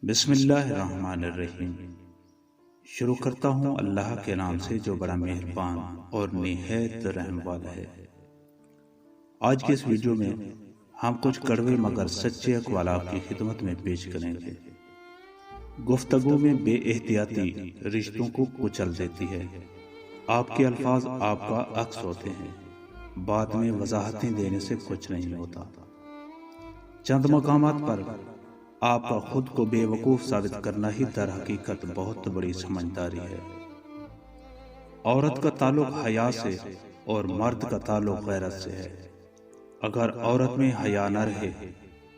بسم اللہ الرحمن الرحیم۔ شروع کرتا ہوں اللہ کے نام سے جو بڑا مہربان اور نہایت رحم والا ہے۔ آج کے اس ویڈیو میں ہم کچھ کڑوے مگر سچے اقوال آپ کی خدمت میں پیش کریں گے۔ گفتگو میں بے احتیاطی رشتوں کو کچل دیتی ہے۔ آپ کے الفاظ آپ کا عکس ہوتے ہیں، بعد میں وضاحتیں دینے سے کچھ نہیں ہوتا۔ چند مقامات پر آپ کا خود کو بے وقوف ثابت کرنا ہی در حقیقت بہت بڑی سمجھداری ہے۔ عورت کا تعلق حیا سے اور مرد کا تعلق غیرت سے ہے۔ اگر عورت میں حیا نہ رہے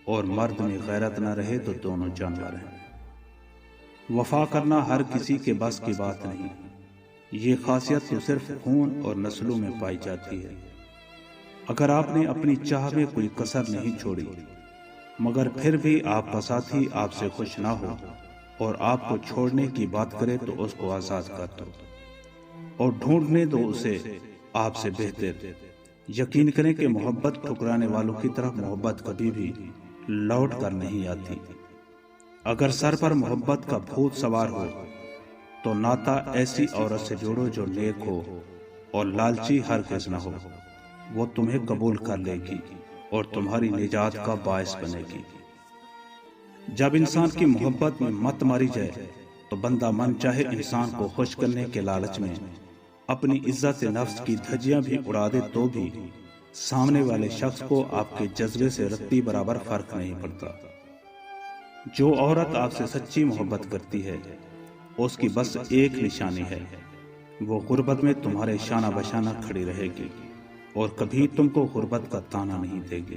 اور مرد میں غیرت نہ رہے تو دونوں جانور ہیں۔ وفا کرنا ہر کسی کے بس کی بات نہیں، یہ خاصیت تو صرف خون اور نسلوں میں پائی جاتی ہے۔ اگر آپ نے اپنی چاہ میں کوئی کسر نہیں چھوڑی مگر پھر بھی آپ کا ساتھی آپ سے خوش نہ ہو اور آپ کو چھوڑنے کی بات کرے تو اس کو آزاد کر دو اور ڈھونڈنے دو اسے آپ سے بہتر۔ یقین کریں کہ محبت ٹھکرانے والوں کی طرف محبت کبھی بھی لوٹ کر نہیں آتی۔ اگر سر پر محبت کا بھوت سوار ہو تو ناتا ایسی عورت سے جوڑو جو نیک ہو اور لالچی ہرگز نہ ہو۔ وہ تمہیں قبول کر لے گی اور تمہاری نجات کا باعث بنے گی۔ جب انسان کی محبت میں مت ماری جائے تو بندہ من چاہے انسان کو خوش کرنے کے لالچ میں اپنی عزت نفس کی دھجیاں بھی اڑا دے تو بھی سامنے والے شخص کو آپ کے جذبے سے رتی برابر فرق نہیں پڑتا۔ جو عورت آپ سے سچی محبت کرتی ہے اس کی بس ایک نشانی ہے، وہ غربت میں تمہارے شانہ بشانہ کھڑی رہے گی اور کبھی تم کو غربت کا تانا نہیں دے گی۔